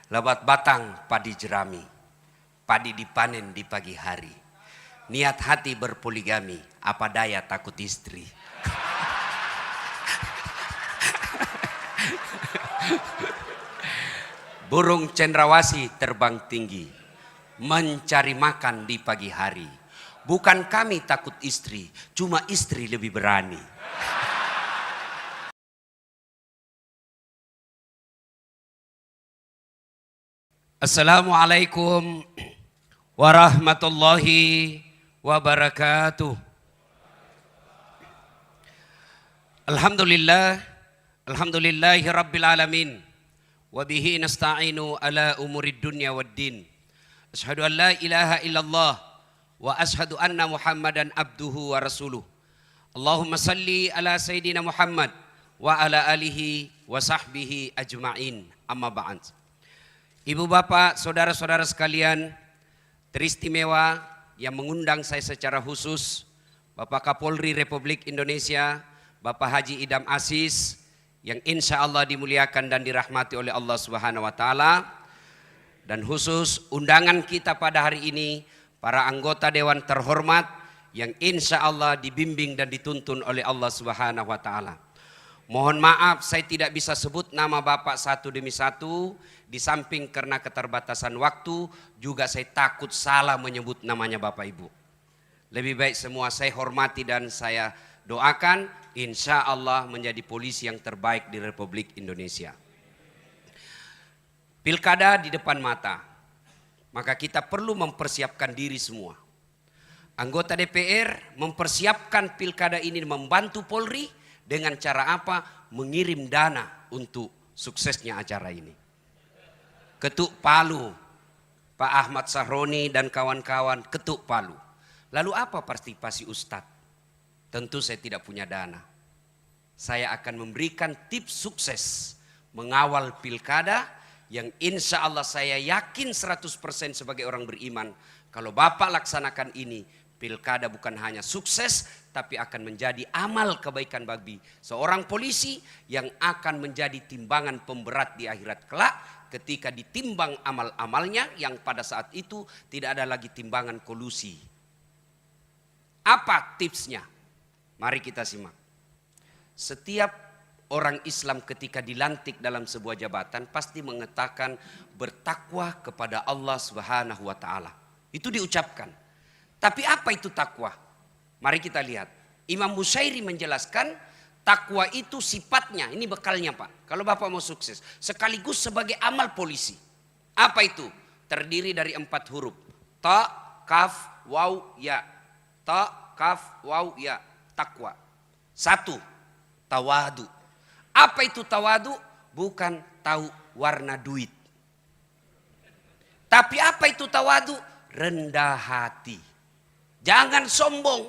Lebat batang padi jerami, padi dipanen di pagi hari. Niat hati berpoligami, apa daya takut istri. Burung cendrawasih terbang tinggi, mencari makan di pagi hari. Bukan kami takut istri, cuma istri lebih berani. Assalamualaikum warahmatullahi wabarakatuh. Alhamdulillahi rabbil alamin. Wabihi nasta'inu ala umurid dunya waddin. Ashhadu an la ilaha illallah wa ashhadu anna Muhammadan abduhu wa rasuluh. Allahumma salli ala Sayyidina Muhammad wa ala alihi wa sahbihi ajma'in. Amma ba'd. Ibu bapak, saudara-saudara sekalian, teristimewa yang mengundang saya secara khusus, Bapak Kapolri Republik Indonesia, Bapak Haji Idham Aziz, yang insya Allah dimuliakan dan dirahmati oleh Allah Subhanahu wa Ta'ala. Dan khusus undangan kita pada hari ini, para anggota Dewan terhormat yang insya Allah dibimbing dan dituntun oleh Allah Subhanahu wa Ta'ala. Mohon maaf saya tidak bisa sebut nama Bapak satu demi satu, di samping karena keterbatasan waktu, juga saya takut salah menyebut namanya Bapak Ibu. Lebih baik semua saya hormati dan saya doakan insya Allah menjadi polisi yang terbaik di Republik Indonesia. Pilkada di depan mata, maka kita perlu mempersiapkan diri semua. Anggota DPR mempersiapkan pilkada ini membantu Polri dengan cara apa? Mengirim dana untuk suksesnya acara ini. Ketuk palu, Pak Ahmad Sahroni dan kawan-kawan ketuk palu. Lalu apa partisipasi Ustadz? Tentu saya tidak punya dana. Saya akan memberikan tips sukses mengawal pilkada yang insya Allah saya yakin 100% sebagai orang beriman. Kalau Bapak laksanakan ini, pilkada bukan hanya sukses, tapi akan menjadi amal kebaikan bagi seorang polisi yang akan menjadi timbangan pemberat di akhirat kelak ketika ditimbang amal-amalnya yang pada saat itu tidak ada lagi timbangan kolusi. Apa tipsnya? Mari kita simak. Setiap orang Islam ketika dilantik dalam sebuah jabatan pasti mengatakan bertakwa kepada Allah Subhanahu wa Ta'ala. Itu diucapkan. Tapi apa itu takwa? Mari kita lihat. Imam Bushairi menjelaskan takwa itu sifatnya, ini bekalnya Pak. Kalau Bapak mau sukses, sekaligus sebagai amal polisi. Apa itu? Terdiri dari 4 huruf. Ta, kaf, waw, ya. Ta, kaf, waw, ya. Takwa. 1. Tawadu. Apa itu tawadu? Bukan tahu warna duit. Tapi apa itu tawadu? Rendah hati. Jangan sombong.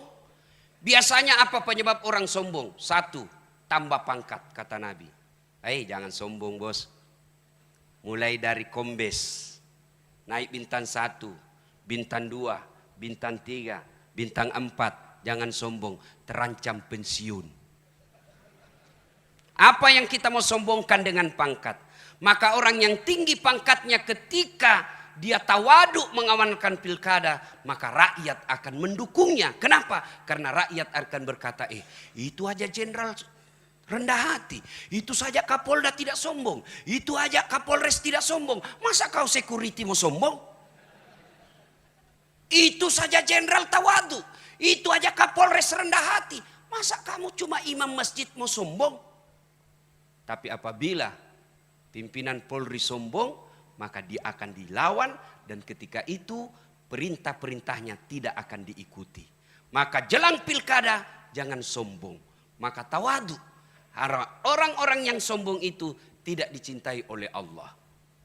Biasanya apa penyebab orang sombong? 1. Tambah pangkat, kata Nabi. Jangan sombong bos. Mulai dari kombes, naik bintang 1, bintang 2, bintang 3, bintang 4. Jangan sombong, terancam pensiun. Apa yang kita mau sombongkan dengan pangkat? Maka orang yang tinggi pangkatnya ketika dia tawaduk mengamankan pilkada, maka rakyat akan mendukungnya. Kenapa? Karena rakyat akan berkata, itu aja jenderal rendah hati. Itu saja Kapolda tidak sombong. Itu aja Kapolres tidak sombong. Masa kau security mau sombong? Itu saja jenderal tawaduk. Itu aja Kapolres rendah hati. Masa kamu cuma imam masjid mau sombong? Tapi apabila pimpinan Polri sombong, maka dia akan dilawan dan ketika itu perintah-perintahnya tidak akan diikuti. Maka jelang pilkada jangan sombong. Maka tawadu. Orang-orang yang sombong itu tidak dicintai oleh Allah.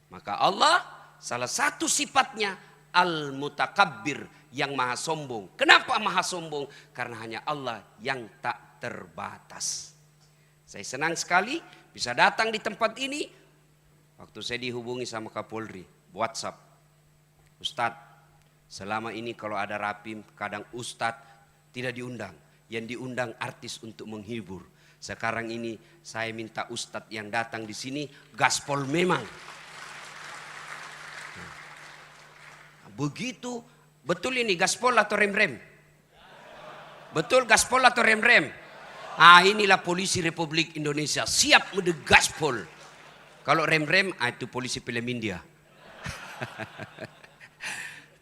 Maka Allah salah satu sifatnya al-mutakabbir, yang maha sombong. Kenapa maha sombong? Karena hanya Allah yang tak terbatas. Saya senang sekali bisa datang di tempat ini. Waktu saya dihubungi sama Kapolri, WhatsApp. Ustadz, selama ini kalau ada rapim, kadang Ustadz tidak diundang. Yang diundang artis untuk menghibur. Sekarang ini saya minta Ustadz yang datang di sini gaspol memang. begitu. Betul ini gaspol atau rem-rem? Betul gaspol atau rem-rem? Ah, inilah polisi Republik Indonesia, siap mode gaspol. Kalau rem-rem, itu polisi film India.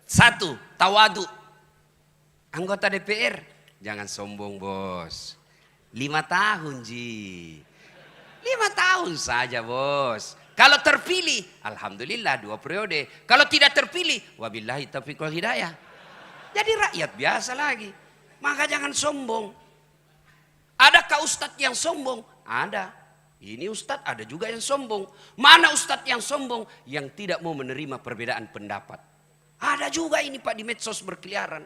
Satu, tawadu. Anggota DPR, jangan sombong bos. 5 tahun Ji. 5 tahun saja bos. Kalau terpilih, alhamdulillah 2 periode. Kalau tidak terpilih, wabillahi taufiq wal hidayah. Jadi rakyat biasa lagi. Maka jangan sombong. Adakah ustadz yang sombong? Ada. Ini ustadz ada juga yang sombong. Mana ustadz yang sombong? Yang tidak mau menerima perbedaan pendapat. Ada juga ini Pak di medsos berkeliaran.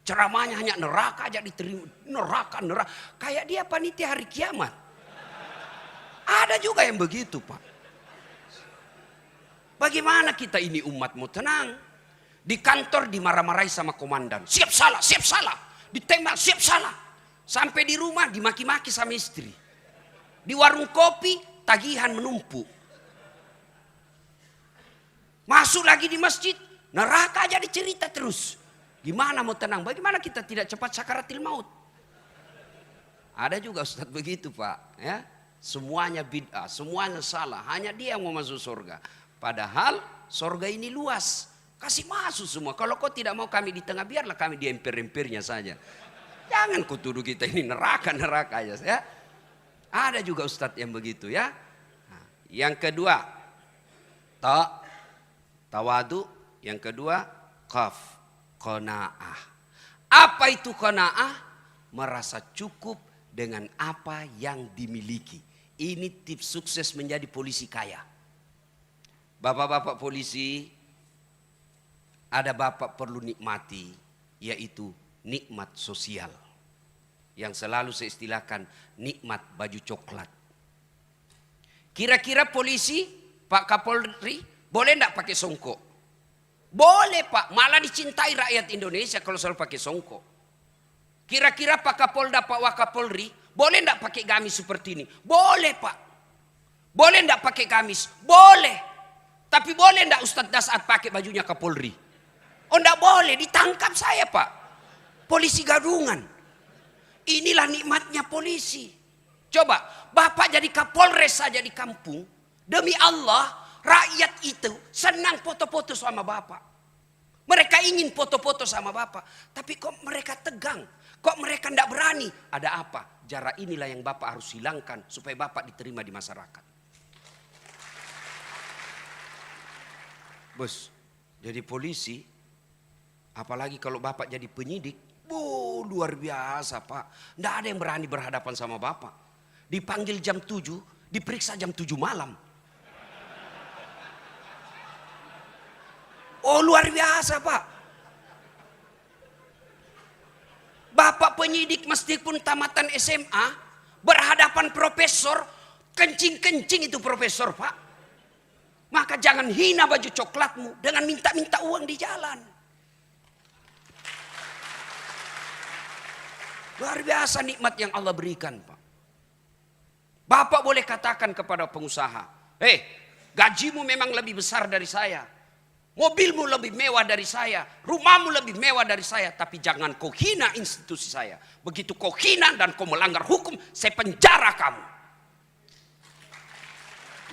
Ceramahnya hanya neraka aja diterima. Neraka. Kayak dia panitia hari kiamat. Ada juga yang begitu Pak. Bagaimana kita ini umat mau tenang? Di kantor dimarah-marahi sama komandan. Siap salah, siap salah. Ditembak, siap salah. Sampai di rumah dimaki-maki sama istri. Di warung kopi tagihan menumpuk. Masuk lagi di masjid, neraka aja dicerita terus. Gimana mau tenang? Bagaimana kita tidak cepat sakaratil maut? Ada juga ustadz begitu Pak. Ya, semuanya bid'ah, semuanya salah. Hanya dia yang mau masuk surga. Padahal surga ini luas. Kasih masuk semua. Kalau kau tidak mau kami di tengah, biarlah kami di empir-empirnya saja. Jangan kau tuduh kita ini neraka aja ya. Ada juga ustadz yang begitu ya. Nah, yang kedua, tawadu. Yang kedua, qanaah. Apa itu qanaah? Merasa cukup dengan apa yang dimiliki. Ini tips sukses menjadi polisi kaya. Bapak-bapak polisi, ada bapak perlu nikmati, yaitu nikmat sosial. Yang selalu saya istilahkan nikmat baju coklat. Kira-kira polisi, Pak Kapolri, boleh enggak pakai songkok? Boleh Pak, malah dicintai rakyat Indonesia kalau selalu pakai songkok. Kira-kira Pak Kapolda, Pak Wakapolri, boleh enggak pakai gamis seperti ini? Boleh Pak. Boleh enggak pakai gamis? Boleh. Tapi boleh enggak Ustadz Dasat pakai bajunya Kapolri? Oh enggak boleh, ditangkap saya Pak. Polisi gadungan. Inilah nikmatnya polisi. Coba, Bapak jadi Kapolres saja di kampung. Demi Allah, rakyat itu senang foto-foto sama Bapak. Mereka ingin foto-foto sama Bapak. Tapi kok mereka tegang? Kok mereka tidak berani? Ada apa? Jarak inilah yang Bapak harus hilangkan supaya Bapak diterima di masyarakat. Bos, jadi polisi, apalagi kalau Bapak jadi penyidik, luar biasa Pak. Tidak ada yang berani berhadapan sama Bapak. Dipanggil jam 7, diperiksa jam 7 malam. Oh luar biasa Pak. Bapak penyidik meskipun tamatan SMA, berhadapan profesor, kencing-kencing itu profesor Pak. Maka jangan hina baju coklatmu dengan minta-minta uang di jalan. Luar biasa nikmat yang Allah berikan Pak. Bapak boleh katakan kepada pengusaha, gajimu memang lebih besar dari saya. Mobilmu lebih mewah dari saya. Rumahmu lebih mewah dari saya. Tapi jangan kau hina institusi saya. Begitu kau hina dan kau melanggar hukum, saya penjara kamu.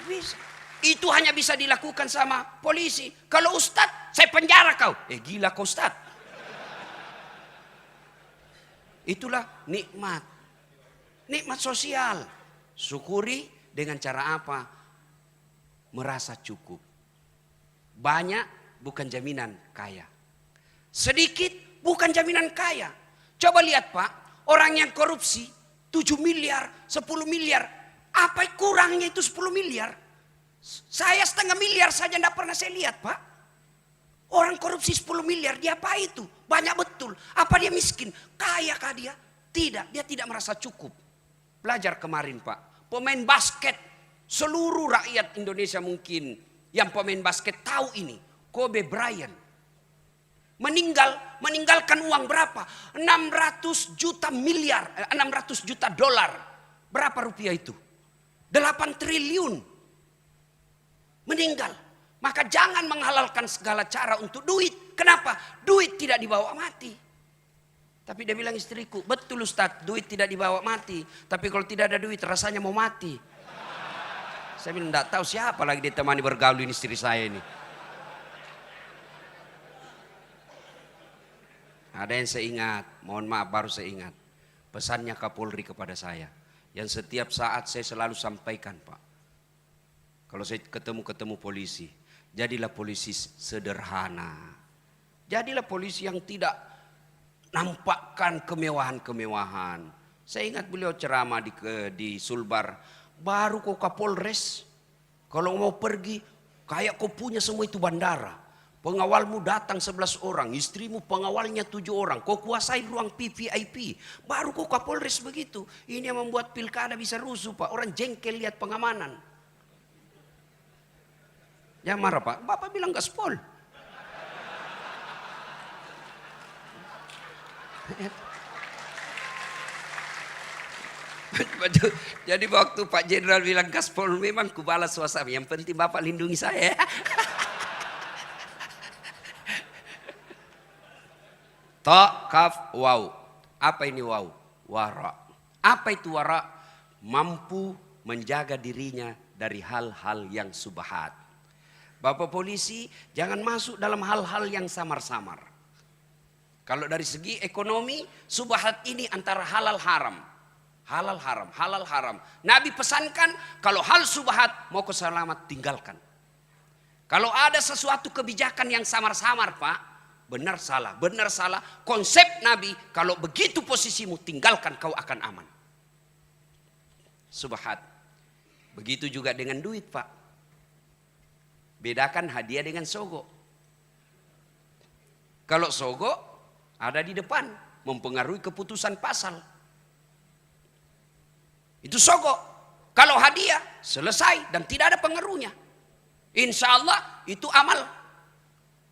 Bisa. Itu hanya bisa dilakukan sama polisi. Kalau ustadz, saya penjara kau. Gila kau ustadz. Itulah nikmat. Nikmat sosial. Syukuri dengan cara apa? Merasa cukup. Banyak bukan jaminan kaya. Sedikit bukan jaminan kaya. Coba lihat Pak, orang yang korupsi 7 miliar, 10 miliar. Apa kurangnya itu 10 miliar? Saya 1,5 miliar saja tidak pernah saya lihat Pak. Orang korupsi 10 miliar, dia apa itu? Banyak betul. Apa dia miskin? Kaya kah dia? Tidak, dia tidak merasa cukup. Belajar kemarin Pak, pemain basket seluruh rakyat Indonesia mungkin yang pemain basket tahu ini. Kobe Bryant meninggalkan uang berapa? 600 juta dolar. Berapa rupiah itu? 8 triliun. Meninggal. Maka jangan menghalalkan segala cara untuk duit. Kenapa? Duit tidak dibawa mati. Tapi dia bilang istriku, betul Ustaz, duit tidak dibawa mati. Tapi kalau tidak ada duit rasanya mau mati. Saya bilang tidak tahu siapa lagi ditemani bergaul ini istri saya ini. Ada yang saya ingat, mohon maaf baru saya ingat. Pesannya Kapolri kepada saya. Yang setiap saat saya selalu sampaikan Pak. Kalau saya ketemu polisi. Jadilah polisi sederhana. Jadilah polisi yang tidak nampakkan kemewahan-kemewahan. Saya ingat beliau ceramah di Sulbar. Baru kau Kapolres. Kalau mau pergi, kayak kau punya semua itu bandara. Pengawalmu datang 11 orang, istrimu pengawalnya 7 orang. Kau kuasai ruang VIP. Baru kau Kapolres begitu. Ini yang membuat pilkada bisa rusuh Pak. Orang jengkel lihat pengamanan. Jangan marah Pak. Bapak bilang gaspol. Jadi waktu Pak Jenderal bilang gaspol memang kubalas suasana. Yang penting Bapak lindungi saya. Ta, kaf, waw. Apa ini waw? Wara. Apa itu wara? Mampu menjaga dirinya dari hal-hal yang subhat. Bapak polisi jangan masuk dalam hal-hal yang samar-samar. Kalau dari segi ekonomi, subhat ini antara halal haram. Halal haram, halal haram. Nabi pesankan kalau hal subhat mau kau selamat tinggalkan. Kalau ada sesuatu kebijakan yang samar-samar Pak, benar salah, benar salah. Konsep Nabi kalau begitu posisimu tinggalkan kau akan aman. Subhat. Begitu juga dengan duit Pak. Bedakan hadiah dengan sogo. Kalau sogo ada di depan mempengaruhi keputusan pasal. Itu sogo. Kalau hadiah selesai dan tidak ada pengaruhnya. Insya Allah itu amal.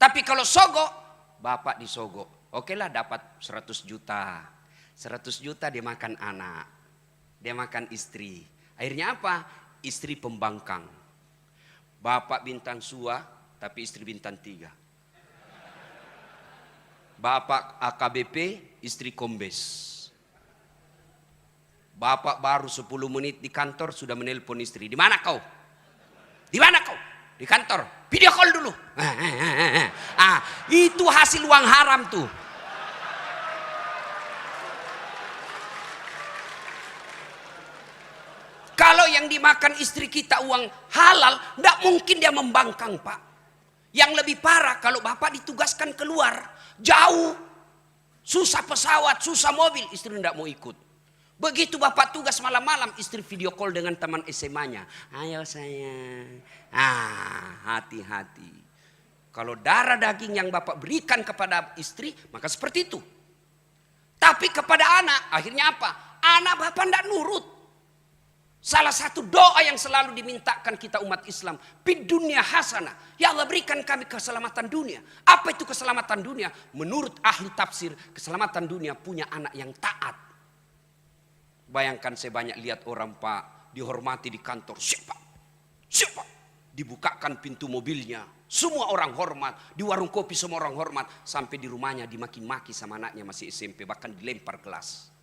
Tapi kalau sogo, bapak disogo. Oke lah dapat 100 juta. 100 juta dia makan anak. Dia makan istri. Akhirnya apa? Istri pembangkang. Bapak bintang sua, tapi istri bintang 3. Bapak AKBP, istri kombes. Bapak baru 10 menit di kantor sudah menelpon istri. Di mana kau? Di mana kau? Di kantor. Video call dulu. Itu hasil uang haram tuh. Kalau yang dimakan istri kita uang halal, tidak mungkin dia membangkang Pak. Yang lebih parah kalau bapak ditugaskan keluar, jauh, susah pesawat, susah mobil, istri tidak mau ikut. Begitu bapak tugas malam-malam, istri video call dengan teman SMA-nya. Ayo sayang, hati-hati. Kalau darah daging yang bapak berikan kepada istri, maka seperti itu. Tapi kepada anak, akhirnya apa? Anak bapak tidak nurut. Salah satu doa yang selalu dimintakan kita umat Islam, fid dunya hasanah. Ya Allah berikan kami keselamatan dunia. Apa itu keselamatan dunia? Menurut ahli tafsir, keselamatan dunia punya anak yang taat. Bayangkan saya banyak lihat orang Pak dihormati di kantor. Siapa? Siapa? Dibukakan pintu mobilnya. Semua orang hormat. Di warung kopi semua orang hormat. Sampai di rumahnya dimaki-maki sama anaknya masih SMP. Bahkan dilempar gelas.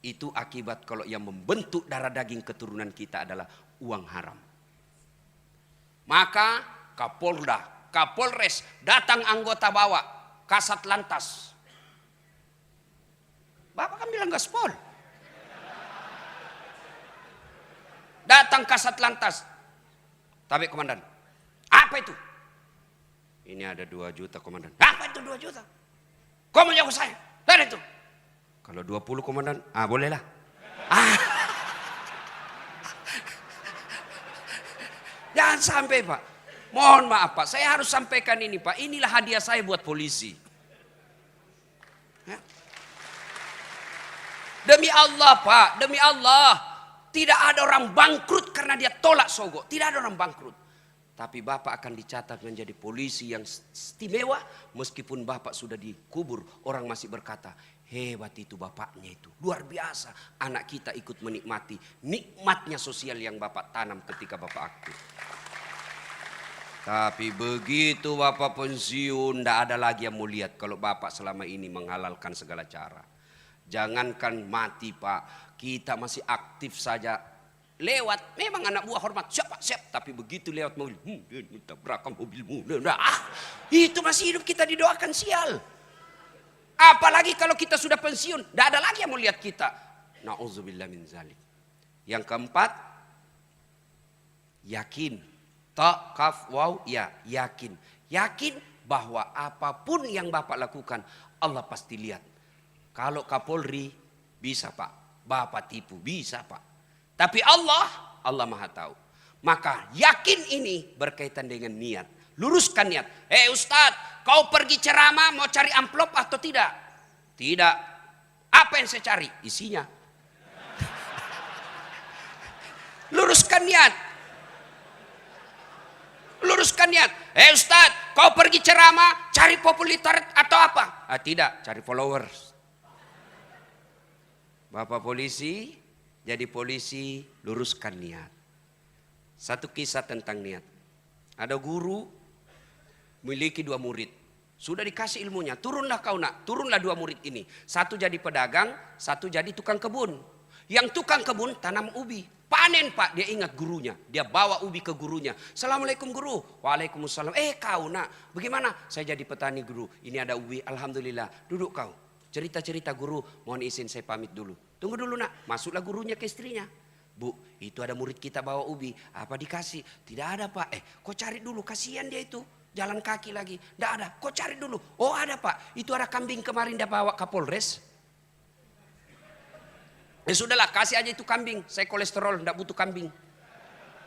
Itu akibat kalau yang membentuk darah daging keturunan kita adalah uang haram. Maka Kapolda, Kapolres datang anggota bawa kasat lantas. Bapak kan bilang gaspol. Datang kasat lantas. Tapi komandan, apa itu? Ini ada 2 juta komandan. Apa itu 2 juta? Kau mau jago saya? Lihat itu. Kalau 20 komandan, bolehlah. Jangan sampai Pak. Mohon maaf Pak, saya harus sampaikan ini Pak. Inilah hadiah saya buat polisi. Demi Allah Pak, demi Allah. Tidak ada orang bangkrut karena dia tolak sogo. Tidak ada orang bangkrut. Tapi Bapak akan dicatat menjadi polisi yang istimewa. Meskipun Bapak sudah dikubur, orang masih berkata, hebat itu bapaknya itu. Luar biasa. Anak kita ikut menikmati nikmatnya sosial yang Bapak tanam ketika Bapak aktif. Tapi begitu Bapak pensiun, tidak ada lagi yang mau lihat kalau Bapak selama ini menghalalkan segala cara. Jangankan mati Pak, kita masih aktif saja. Lewat, memang anak buah hormat, siap Pak, siap. Tapi begitu lewat mobil, tabrakan mobilmu. Itu masih hidup kita didoakan sial. Apalagi kalau kita sudah pensiun, tidak ada lagi yang mau lihat kita. Na'udzubillah min zalik. Yang keempat, yakin. Ta, kaf, waw, ya, yakin. Yakin bahwa apapun yang Bapak lakukan, Allah pasti lihat. Kalau Kapolri, bisa Pak. Bapak tipu, bisa Pak. Tapi Allah Maha tahu. Maka yakin ini berkaitan dengan niat. Luruskan niat. Ustadz, kau pergi ceramah mau cari amplop atau tidak? Tidak. Apa yang saya cari? Isinya. Luruskan niat. Luruskan niat. Ustadz, kau pergi ceramah cari popularitas atau apa? Tidak, cari followers. Bapak polisi, jadi polisi, luruskan niat. Satu kisah tentang niat. Ada guru memiliki 2 murid. Sudah dikasih ilmunya, turunlah kau nak, turunlah 2 murid ini. Satu jadi pedagang, satu jadi tukang kebun. Yang tukang kebun tanam ubi. Panen Pak, dia ingat gurunya. Dia bawa ubi ke gurunya. Assalamualaikum guru. Waalaikumsalam. Kau nak, bagaimana? Saya jadi petani guru. Ini ada ubi, alhamdulillah. Duduk kau. Cerita-cerita guru, mohon izin saya pamit dulu. Tunggu dulu nak, masuklah gurunya ke istrinya. Bu, itu ada murid kita bawa ubi. Apa dikasih? Tidak ada Pak. Kau cari dulu, kasihan dia itu. Jalan kaki lagi. Tidak ada, kau cari dulu. Oh ada Pak, itu ada kambing kemarin dia bawa Kapolres. Sudahlah, kasih aja itu kambing. Saya kolesterol, tidak butuh kambing.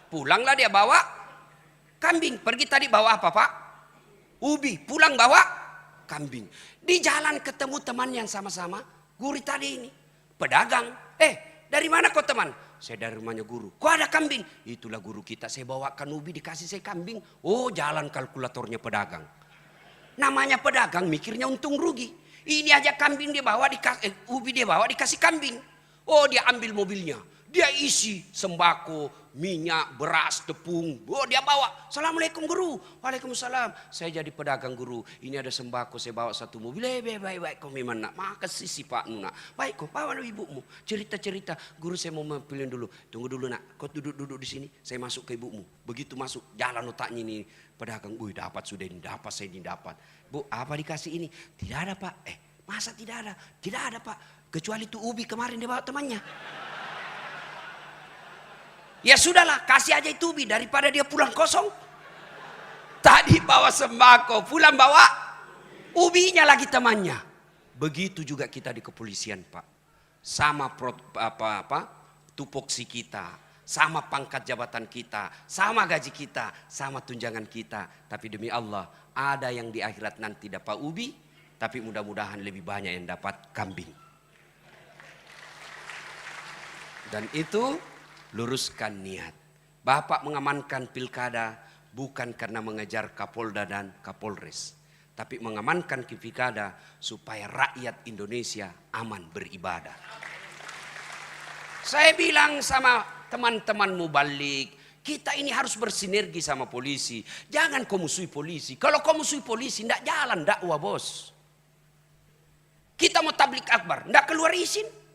Pulanglah dia bawa kambing. Pergi tadi bawa apa Pak? Ubi. Pulang bawa kambing. Di jalan ketemu teman yang sama-sama. Guru tadi ini pedagang. Dari mana kau teman? Saya dari rumahnya guru. Kok ada kambing? Itulah guru kita. Saya bawakan ubi, dikasih saya kambing. Oh, jalan kalkulatornya pedagang. Namanya pedagang mikirnya untung rugi. Ini aja kambing dia bawa, ubi dia bawa, dikasih kambing. Oh, dia ambil mobilnya. Dia isi sembako, minyak, beras, tepung. Oh, dia bawa. Assalamualaikum guru. Waalaikumsalam. Saya jadi pedagang guru. Ini ada sembako, saya bawa 1 mobil. Baik. Kau memang nak. Makasih si Pak Nuna. Baik, kau bawa ibumu. Cerita-cerita. Guru saya mau pilih dulu. Tunggu dulu nak. Kau duduk di sini. Saya masuk ke ibumu. Begitu masuk, jalan otaknya ini. Pedagang, dapat sudah ini. Dapat saya ini dapat. Bu, apa dikasih ini? Tidak ada Pak. Masa tidak ada? Tidak ada Pak. Kecuali itu ubi kemarin dia bawa temannya. Ya sudahlah, kasih aja itu ubi daripada dia pulang kosong. Tadi bawa sembako, pulang bawa ubinya lagi temannya. Begitu juga kita di kepolisian Pak. Sama tupoksi kita, sama pangkat jabatan kita, sama gaji kita, sama tunjangan kita. Tapi demi Allah, ada yang di akhirat nanti dapat ubi, tapi mudah-mudahan lebih banyak yang dapat kambing. Dan itu luruskan niat. Bapak mengamankan pilkada bukan karena mengejar Kapolda dan Kapolres. Tapi mengamankan pilkada supaya rakyat Indonesia aman beribadah. Saya bilang sama teman-teman mubalik, kita ini harus bersinergi sama polisi. Jangan kau musuhi polisi. Kalau kau musuhi polisi, tidak jalan dakwah bos. Kita mau tablik akbar, tidak keluar izin.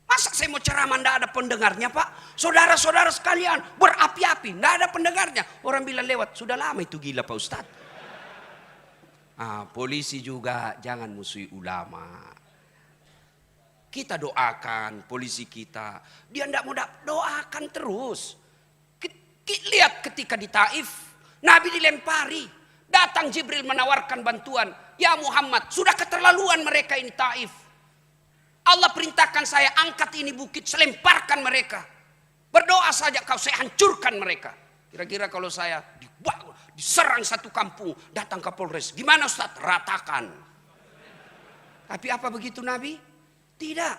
Masa saya mau ceramah tidak ada pendengarnya Pak? Saudara-saudara sekalian berapi-api, tidak ada pendengarnya. Orang bilang lewat, sudah lama itu gila Pak Ustadz. Polisi juga jangan musuhi ulama. Kita doakan polisi kita. Dia tidak mau doakan terus. Lihat ketika di Taif, Nabi dilempari. Datang Jibril menawarkan bantuan. Ya Muhammad, sudah keterlaluan mereka ini Taif. Allah perintahkan saya angkat ini bukit, selemparkan mereka. Berdoa saja kau, saya hancurkan mereka. Kira-kira kalau saya diserang satu kampung, datang Kapolres, gimana Ustaz? Ratakan. Tapi apa begitu Nabi? Tidak.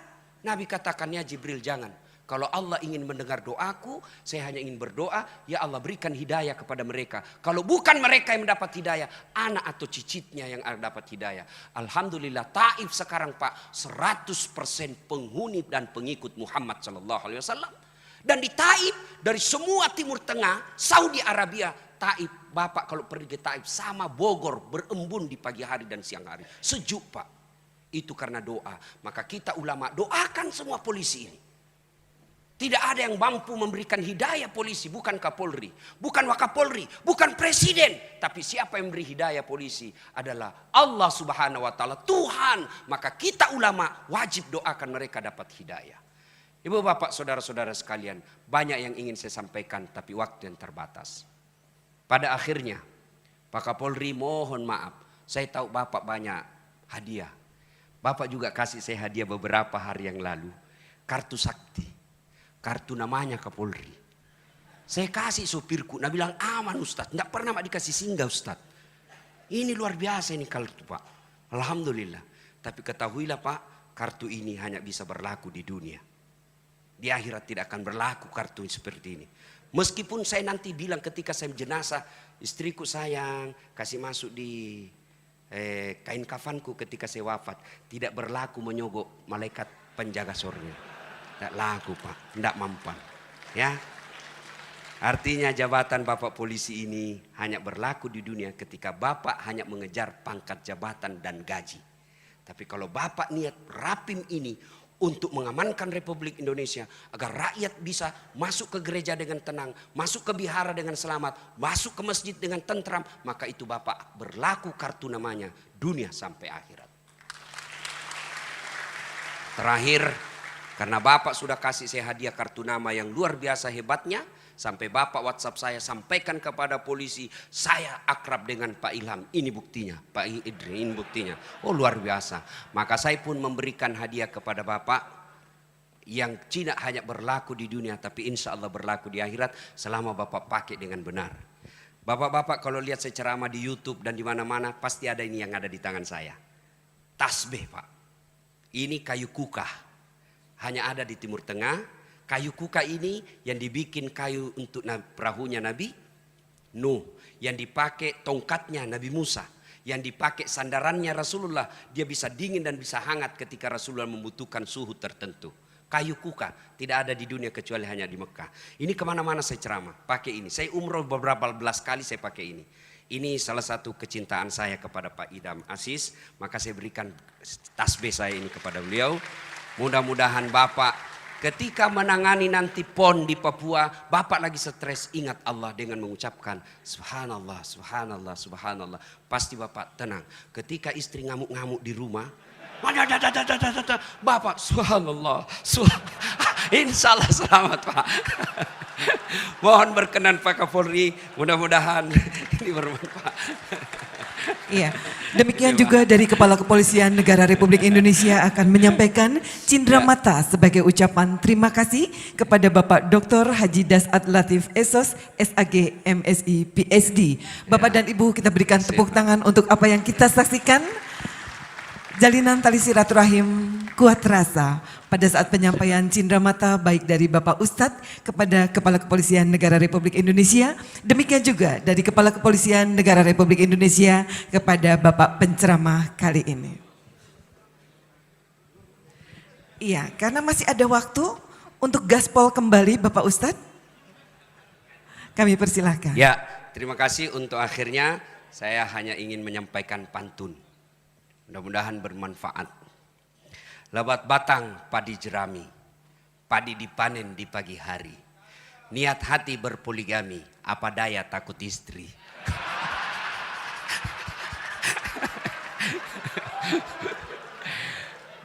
Nabi katakan, ya Jibril jangan. Kalau Allah ingin mendengar doaku, saya hanya ingin berdoa, ya Allah berikan hidayah kepada mereka. Kalau bukan mereka yang mendapat hidayah, anak atau cicitnya yang dapat hidayah. Alhamdulillah Taif sekarang Pak 100% penghuni dan pengikut Muhammad SAW. Dan di Taif dari semua Timur Tengah, Saudi Arabia, Taif Bapak kalau pergi ke Taif sama Bogor berembun di pagi hari dan siang hari. Sejuk Pak. Itu karena doa. Maka kita ulama doakan semua polisi ini. Tidak ada yang mampu memberikan hidayah polisi, bukan Kapolri, bukan Wakapolri, bukan Presiden. Tapi siapa yang memberi hidayah polisi adalah Allah Subhanahu wa Ta'ala, Tuhan. Maka kita ulama wajib doakan mereka dapat hidayah. Ibu bapak saudara-saudara sekalian, banyak yang ingin saya sampaikan tapi waktu yang terbatas. Pada akhirnya Pak Kapolri mohon maaf, saya tahu bapak banyak hadiah. Bapak juga kasih saya hadiah beberapa hari yang lalu, kartu sakti. Kartu namanya Kapolri. Saya kasih sopirku, nah bilang aman Ustadz, enggak pernah mak dikasih singgah Ustadz. Ini luar biasa ini kartu Pak. Alhamdulillah. Tapi ketahuilah Pak, kartu ini hanya bisa berlaku di dunia. Di akhirat tidak akan berlaku kartu seperti ini. Meskipun saya nanti bilang ketika saya jenazah, istriku sayang, kasih masuk di kain kafanku ketika saya wafat. Tidak berlaku menyogok malaikat penjaga surga. Tidak laku Pak, tidak mampan. Ya, artinya jabatan Bapak polisi ini hanya berlaku di dunia ketika Bapak hanya mengejar pangkat jabatan dan gaji. Tapi kalau Bapak niat rapim ini untuk mengamankan Republik Indonesia agar rakyat bisa masuk ke gereja dengan tenang, masuk ke vihara dengan selamat, masuk ke masjid dengan tentram, maka itu Bapak berlaku kartu namanya dunia sampai akhirat. Terakhir, karena Bapak sudah kasih saya hadiah kartu nama yang luar biasa hebatnya, sampai Bapak WhatsApp saya sampaikan kepada polisi, saya akrab dengan Pak Ilham. Ini buktinya, Pak Idri, ini buktinya. Oh luar biasa. Maka saya pun memberikan hadiah kepada Bapak yang tidak hanya berlaku di dunia, tapi insya Allah berlaku di akhirat selama Bapak pakai dengan benar. Bapak-bapak kalau lihat saya ceramah di YouTube dan di mana-mana, pasti ada ini yang ada di tangan saya. Tasbih Pak. Ini kayu kukah. Hanya ada di Timur Tengah. Kayu kuka ini yang dibikin kayu untuk perahunya Nabi Nuh, yang dipakai tongkatnya Nabi Musa, yang dipakai sandarannya Rasulullah. Dia bisa dingin dan bisa hangat ketika Rasulullah membutuhkan suhu tertentu. Kayu kuka tidak ada di dunia kecuali hanya di Mekah. Ini kemana-mana saya ceramah pakai ini. Saya umroh beberapa belas kali saya pakai ini. Ini salah satu kecintaan saya kepada Pak Idam Aziz. Maka saya berikan tasbih saya ini kepada beliau. Mudah-mudahan Bapak ketika menangani nanti PON di Papua, Bapak lagi stres, ingat Allah dengan mengucapkan Subhanallah, Subhanallah, Subhanallah. Pasti Bapak tenang. Ketika istri ngamuk-ngamuk di rumah, Bapak Subhanallah, insya Allah selamat Pak. Mohon berkenan Pak Kapolri, mudah-mudahan ini bermanfaat. Iya, demikian juga dari Kepala Kepolisian Negara Republik Indonesia akan menyampaikan cindera mata sebagai ucapan terima kasih kepada Bapak Dr. Haji Dasat Latif Esos, SAG, MSI, PSD. Bapak dan Ibu, kita berikan tepuk tangan untuk apa yang kita saksikan. Jalinan tali silaturahim kuat terasa pada saat penyampaian cindera mata baik dari Bapak Ustadz kepada Kepala Kepolisian Negara Republik Indonesia, demikian juga dari Kepala Kepolisian Negara Republik Indonesia kepada Bapak penceramah kali ini. Iya, karena masih ada waktu untuk gaspol kembali Bapak Ustadz, kami persilahkan. Ya, terima kasih. Untuk akhirnya saya hanya ingin menyampaikan pantun. Mudah-mudahan bermanfaat. Lebat batang padi jerami, padi dipanen di pagi hari. Niat hati berpoligami, apa daya takut istri.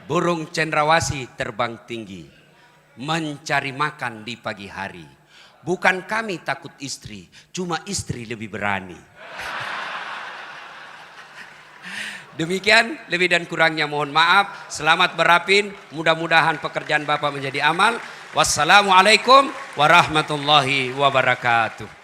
Burung cendrawasih terbang tinggi, mencari makan di pagi hari. Bukan kami takut istri, cuma istri lebih berani. Demikian, lebih dan kurangnya mohon maaf. Selamat berapin, mudah-mudahan pekerjaan Bapak menjadi amal. Wassalamualaikum warahmatullahi wabarakatuh.